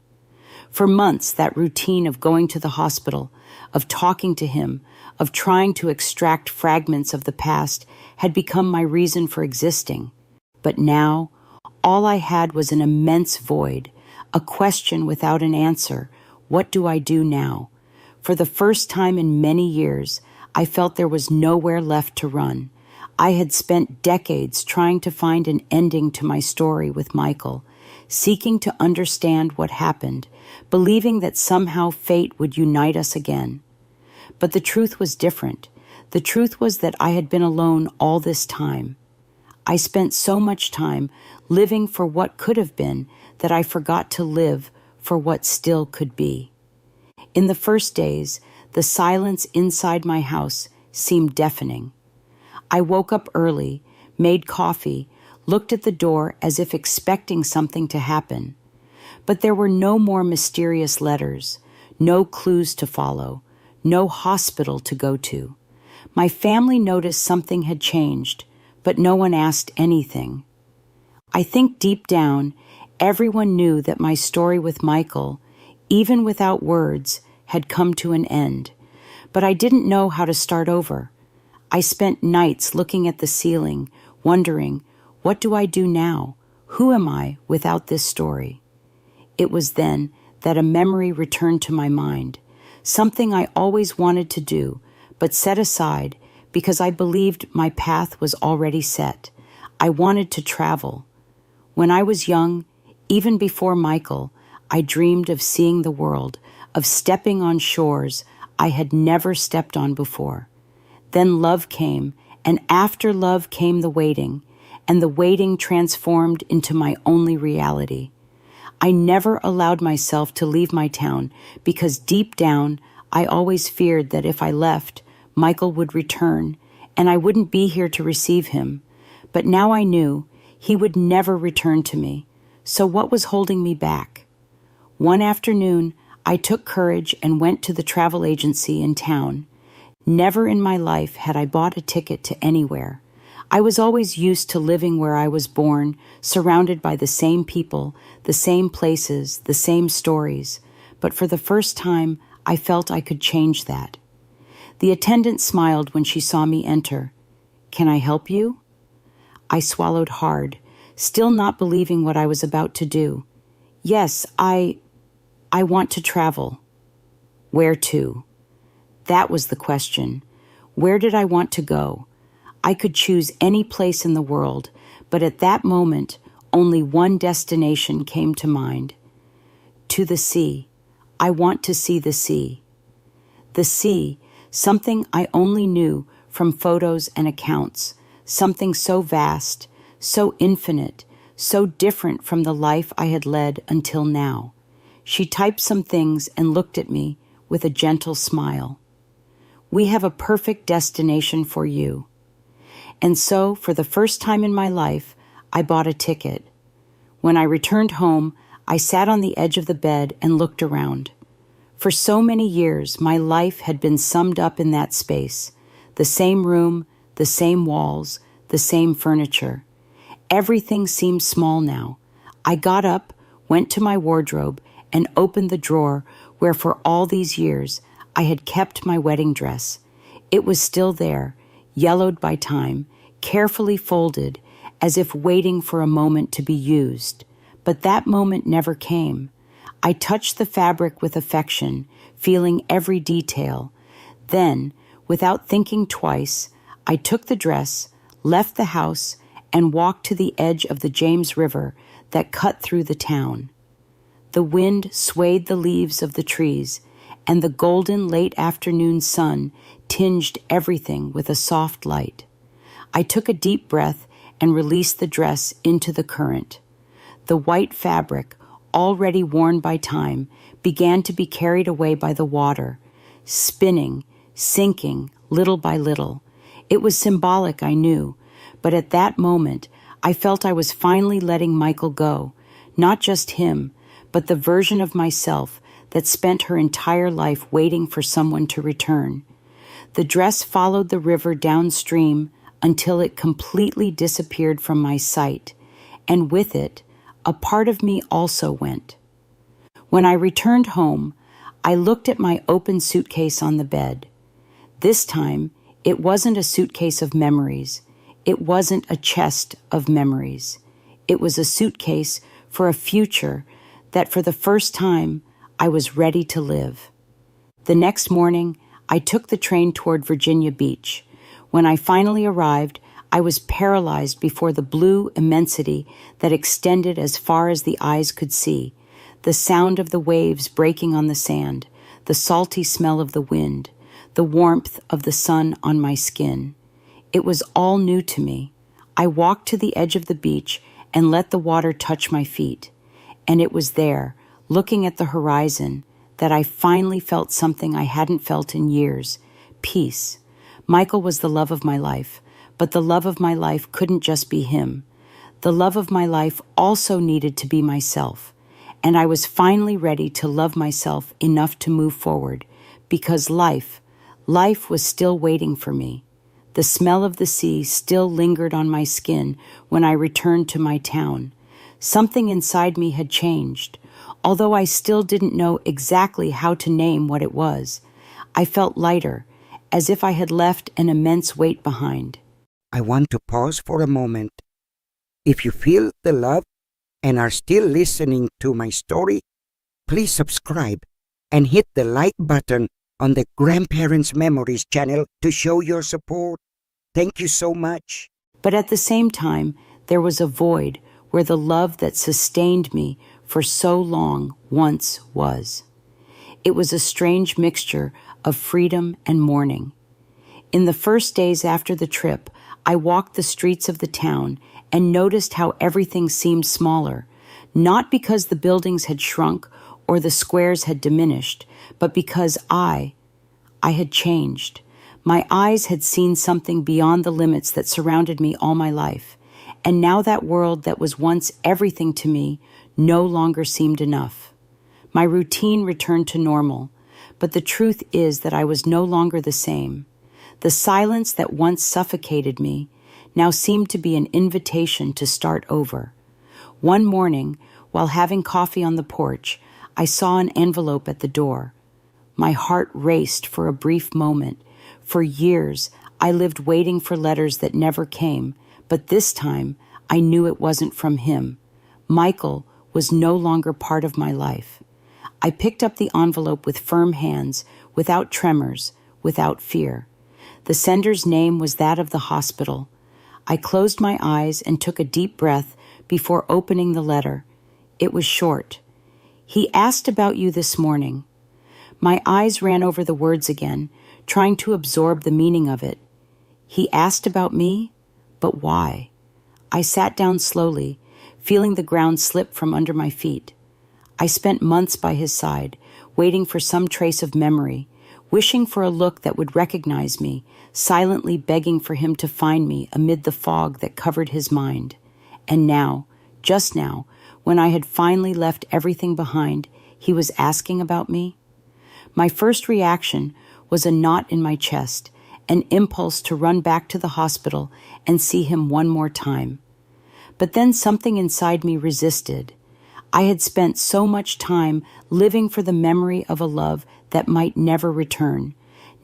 For months, that routine of going to the hospital, of talking to him, of trying to extract fragments of the past had become my reason for existing. But now, all I had was an immense void, a question without an answer, What do I do now? For the first time in many years, I felt there was nowhere left to run. I had spent decades trying to find an ending to my story with Michael, seeking to understand what happened, believing that somehow fate would unite us again. But the truth was different. The truth was that I had been alone all this time. I spent so much time living for what could have been that I forgot to live for what still could be. In the first days, the silence inside my house seemed deafening. I woke up early, made coffee, looked at the door as if expecting something to happen. But there were no more mysterious letters, no clues to follow, no hospital to go to. My family noticed something had changed, but no one asked anything. I think deep down, everyone knew that my story with Michael, even without words, had come to an end. But I didn't know how to start over. I spent nights looking at the ceiling, wondering, what do I do now? Who am I without this story? It was then that a memory returned to my mind, something I always wanted to do, but set aside because I believed my path was already set. I wanted to travel. When I was young, even before Michael, I dreamed of seeing the world, of stepping on shores I had never stepped on before. Then love came, and after love came the waiting, and the waiting transformed into my only reality. I never allowed myself to leave my town because deep down I always feared that if I left, Michael would return, and I wouldn't be here to receive him. But now I knew he would never return to me. So what was holding me back? One afternoon, I took courage and went to the travel agency in town. Never in my life had I bought a ticket to anywhere. I was always used to living where I was born, surrounded by the same people, the same places, the same stories. But for the first time, I felt I could change that. The attendant smiled when she saw me enter. "Can I help you?" I swallowed hard, still not believing what I was about to do. "Yes, I want to travel." "Where to?" That was the question. Where did I want to go? I could choose any place in the world, but at that moment, only one destination came to mind. To the sea. I want to see the sea. The sea, something I only knew from photos and accounts, something so vast, so infinite, so different from the life I had led until now. She typed some things and looked at me with a gentle smile. "We have a perfect destination for you." And so, for the first time in my life, I bought a ticket. When I returned home, I sat on the edge of the bed and looked around. For so many years, my life had been summed up in that space. The same room, the same walls, the same furniture. Everything seemed small now. I got up, went to my wardrobe, and opened the drawer where for all these years I had kept my wedding dress. It was still there, yellowed by time, carefully folded, as if waiting for a moment to be used. But that moment never came. I touched the fabric with affection, feeling every detail. Then, without thinking twice, I took the dress, left the house, and walked to the edge of the James River that cut through the town. The wind swayed the leaves of the trees, and the golden late afternoon sun tinged everything with a soft light. I took a deep breath and released the dress into the current. The white fabric, already worn by time, began to be carried away by the water, spinning, sinking, little by little. It was symbolic, I knew, but at that moment, I felt I was finally letting Michael go, not just him, but the version of myself that spent her entire life waiting for someone to return. The dress followed the river downstream until it completely disappeared from my sight, and with it, a part of me also went. When I returned home, I looked at my open suitcase on the bed. This time, it wasn't a suitcase of memories. It wasn't a chest of memories. It was a suitcase for a future that for the first time I was ready to live. The next morning, I took the train toward Virginia Beach. When I finally arrived, I was paralyzed before the blue immensity that extended as far as the eyes could see, the sound of the waves breaking on the sand, the salty smell of the wind, the warmth of the sun on my skin. It was all new to me. I walked to the edge of the beach and let the water touch my feet. And it was there, looking at the horizon, that I finally felt something I hadn't felt in years: peace. Michael was the love of my life, but the love of my life couldn't just be him. The love of my life also needed to be myself, and I was finally ready to love myself enough to move forward, because life was still waiting for me. The smell of the sea still lingered on my skin when I returned to my town. Something inside me had changed. Although I still didn't know exactly how to name what it was, I felt lighter, as if I had left an immense weight behind.
I want to pause for a moment. If you feel the love and are still listening to my story, please subscribe and hit the like button on the Grandparents Memories channel to show your support. Thank you so much.
But at the same time, there was a void where the love that sustained me for so long once was. It was a strange mixture of freedom and mourning. In the first days after the trip, I walked the streets of the town and noticed how everything seemed smaller, not because the buildings had shrunk or the squares had diminished, but because I had changed. My eyes had seen something beyond the limits that surrounded me all my life, and now that world that was once everything to me no longer seemed enough. My routine returned to normal, but the truth is that I was no longer the same. The silence that once suffocated me now seemed to be an invitation to start over. One morning, while having coffee on the porch, I saw an envelope at the door. My heart raced for a brief moment. For years, I lived waiting for letters that never came, but this time, I knew it wasn't from him. Michael was no longer part of my life. I picked up the envelope with firm hands, without tremors, without fear. The sender's name was that of the hospital. I closed my eyes and took a deep breath before opening the letter. It was short. "He asked about you this morning." My eyes ran over the words again, trying to absorb the meaning of it. He asked about me? But why? I sat down slowly, feeling the ground slip from under my feet. I spent months by his side, waiting for some trace of memory, wishing for a look that would recognize me, silently begging for him to find me amid the fog that covered his mind. And now, just now, when I had finally left everything behind, he was asking about me? My first reaction was a knot in my chest, an impulse to run back to the hospital and see him one more time. But then something inside me resisted. I had spent so much time living for the memory of a love that might never return.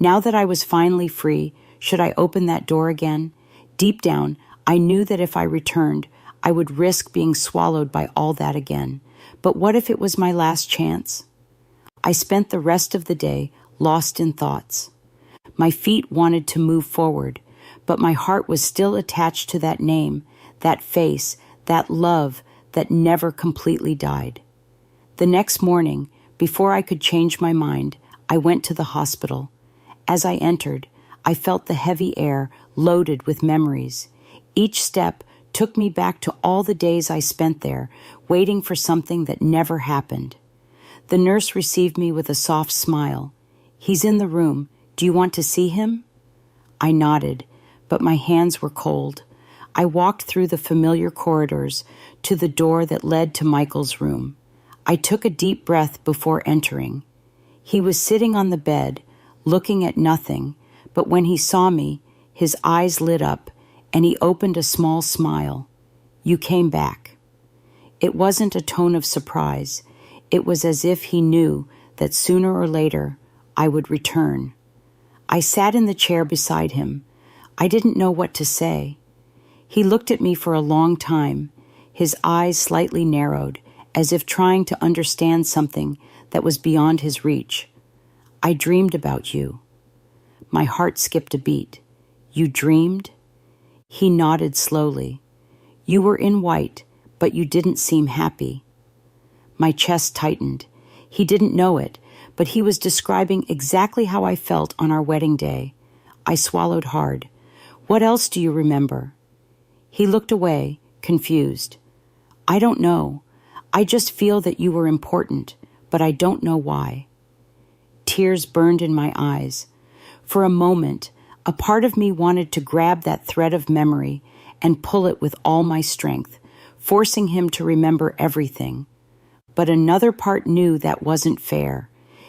Now that I was finally free, should I open that door again? Deep down, I knew that if I returned, I would risk being swallowed by all that again. But what if it was my last chance? I spent the rest of the day lost in thoughts. My feet wanted to move forward, but my heart was still attached to that name, that face, that love that never completely died. The next morning, before I could change my mind, I went to the hospital. As I entered, I felt the heavy air loaded with memories. Each step took me back to all the days I spent there, waiting for something that never happened. The nurse received me with a soft smile. "He's in the room. Do you want to see him?" I nodded, but my hands were cold. I walked through the familiar corridors to the door that led to Michael's room. I took a deep breath before entering. He was sitting on the bed, looking at nothing, but when he saw me, his eyes lit up, and he opened a small smile. "You came back." It wasn't a tone of surprise. It was as if he knew that sooner or later I would return. I sat in the chair beside him. I didn't know what to say. He looked at me for a long time, his eyes slightly narrowed, as if trying to understand something that was beyond his reach. I dreamed about you. My heart skipped a beat. You dreamed? He nodded slowly. You were in white, but you didn't seem happy. My chest tightened. He didn't know it, but he was describing exactly how I felt on our wedding day. I swallowed hard. What else do you remember? He looked away, confused. I don't know. I just feel that you were important, but I don't know why. Tears burned in my eyes. For a moment, a part of me wanted to grab that thread of memory and pull it with all my strength, forcing him to remember everything. But another part knew that wasn't fair.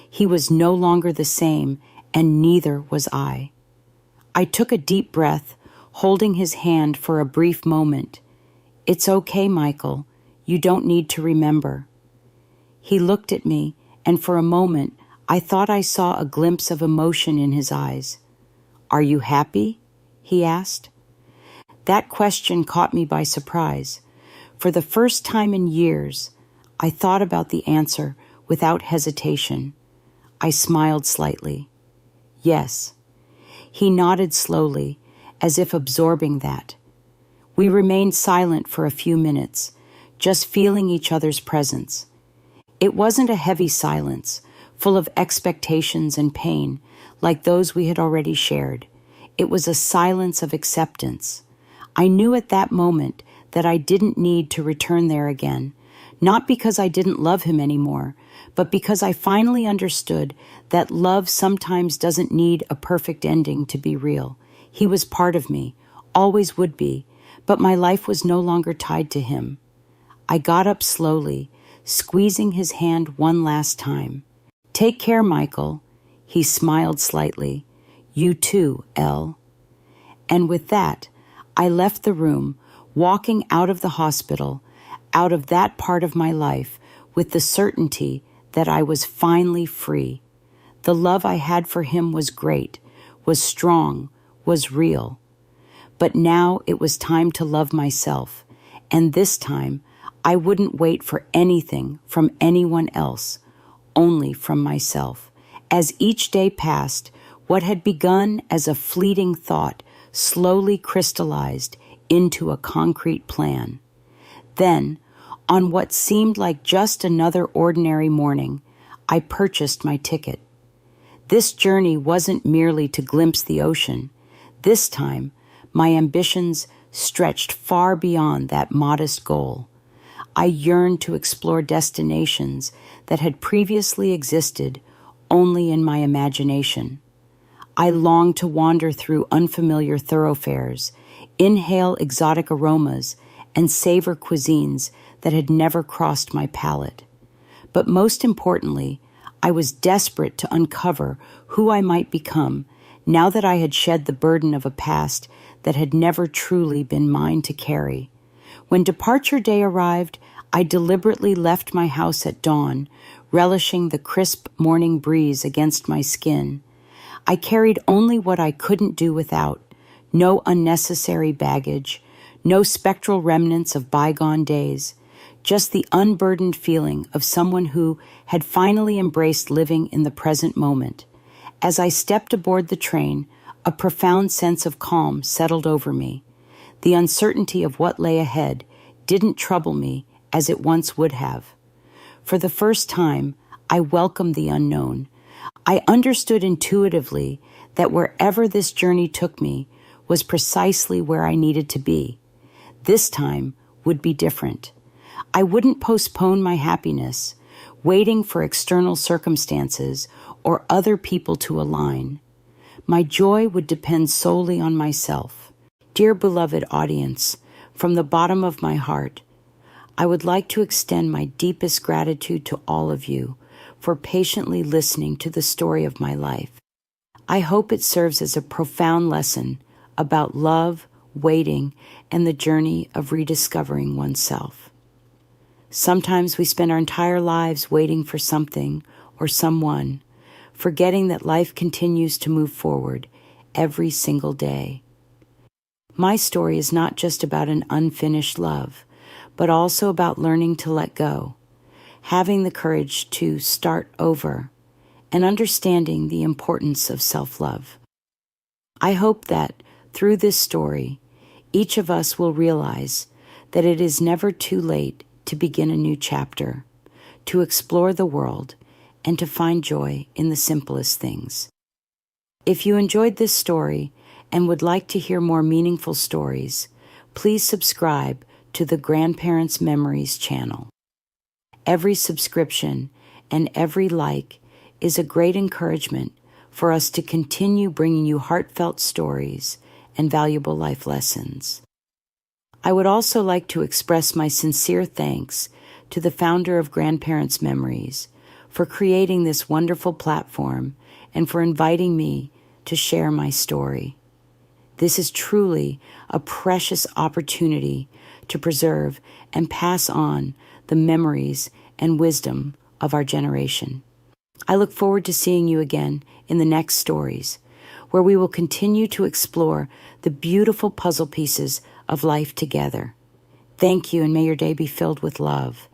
He was no longer the same, and neither was I. I took a deep breath, holding his hand for a brief moment. It's okay, Michael. You don't need to remember. He looked at me, and for a moment, I thought I saw a glimpse of emotion in his eyes. Are you happy? He asked. That question caught me by surprise. For the first time in years, I thought about the answer without hesitation. I smiled slightly. Yes. He nodded slowly, as if absorbing that. We remained silent for a few minutes, just feeling each other's presence. It wasn't a heavy silence, full of expectations and pain, like those we had already shared. It was a silence of acceptance. I knew at that moment that I didn't need to return there again, not because I didn't love him anymore, but because I finally understood that love sometimes doesn't need a perfect ending to be real. He was part of me, always would be, but my life was no longer tied to him. I got up slowly, squeezing his hand one last time. Take care, Michael. He smiled slightly. You too, Elle. And with that, I left the room, walking out of the hospital, out of that part of my life, with the certainty that I was finally free. The love I had for him was great, was strong, was real. But now it was time to love myself, and this time I wouldn't wait for anything from anyone else, only from myself. As each day passed, what had begun as a fleeting thought slowly crystallized into a concrete plan. Then, on what seemed like just another ordinary morning, I purchased my ticket. This journey wasn't merely to glimpse the ocean. This time, my ambitions stretched far beyond that modest goal. I yearned to explore destinations that had previously existed only in my imagination. I longed to wander through unfamiliar thoroughfares, inhale exotic aromas, and savor cuisines that had never crossed my palate. But most importantly, I was desperate to uncover who I might become now that I had shed the burden of a past that had never truly been mine to carry. When departure day arrived, I deliberately left my house at dawn, relishing the crisp morning breeze against my skin. I carried only what I couldn't do without, no unnecessary baggage, no spectral remnants of bygone days, just the unburdened feeling of someone who had finally embraced living in the present moment. As I stepped aboard the train, a profound sense of calm settled over me. The uncertainty of what lay ahead didn't trouble me as it once would have. For the first time, I welcomed the unknown. I understood intuitively that wherever this journey took me was precisely where I needed to be. This time would be different. I wouldn't postpone my happiness, waiting for external circumstances or other people to align. My joy would depend solely on myself. Dear beloved audience, from the bottom of my heart, I would like to extend my deepest gratitude to all of you for patiently listening to the story of my life. I hope it serves as a profound lesson about love, waiting, and the journey of rediscovering oneself. Sometimes we spend our entire lives waiting for something or someone, forgetting that life continues to move forward every single day. My story is not just about an unfinished love, but also about learning to let go. having the courage to start over, and understanding the importance of self-love. I hope that through this story, each of us will realize that it is never too late to begin a new chapter, to explore the world, and to find joy in the simplest things. If you enjoyed this story and would like to hear more meaningful stories, please subscribe to the Grandparents' Memories channel. Every subscription and every like is a great encouragement for us to continue bringing you heartfelt stories and valuable life lessons. I would also like to express my sincere thanks to the founder of Grandparents' Memories for creating this wonderful platform and for inviting me to share my story. This is truly a precious opportunity to preserve and pass on the memories and wisdom of our generation. I look forward to seeing you again in the next stories, where we will continue to explore the beautiful puzzle pieces of life together. Thank you, and may your day be filled with love.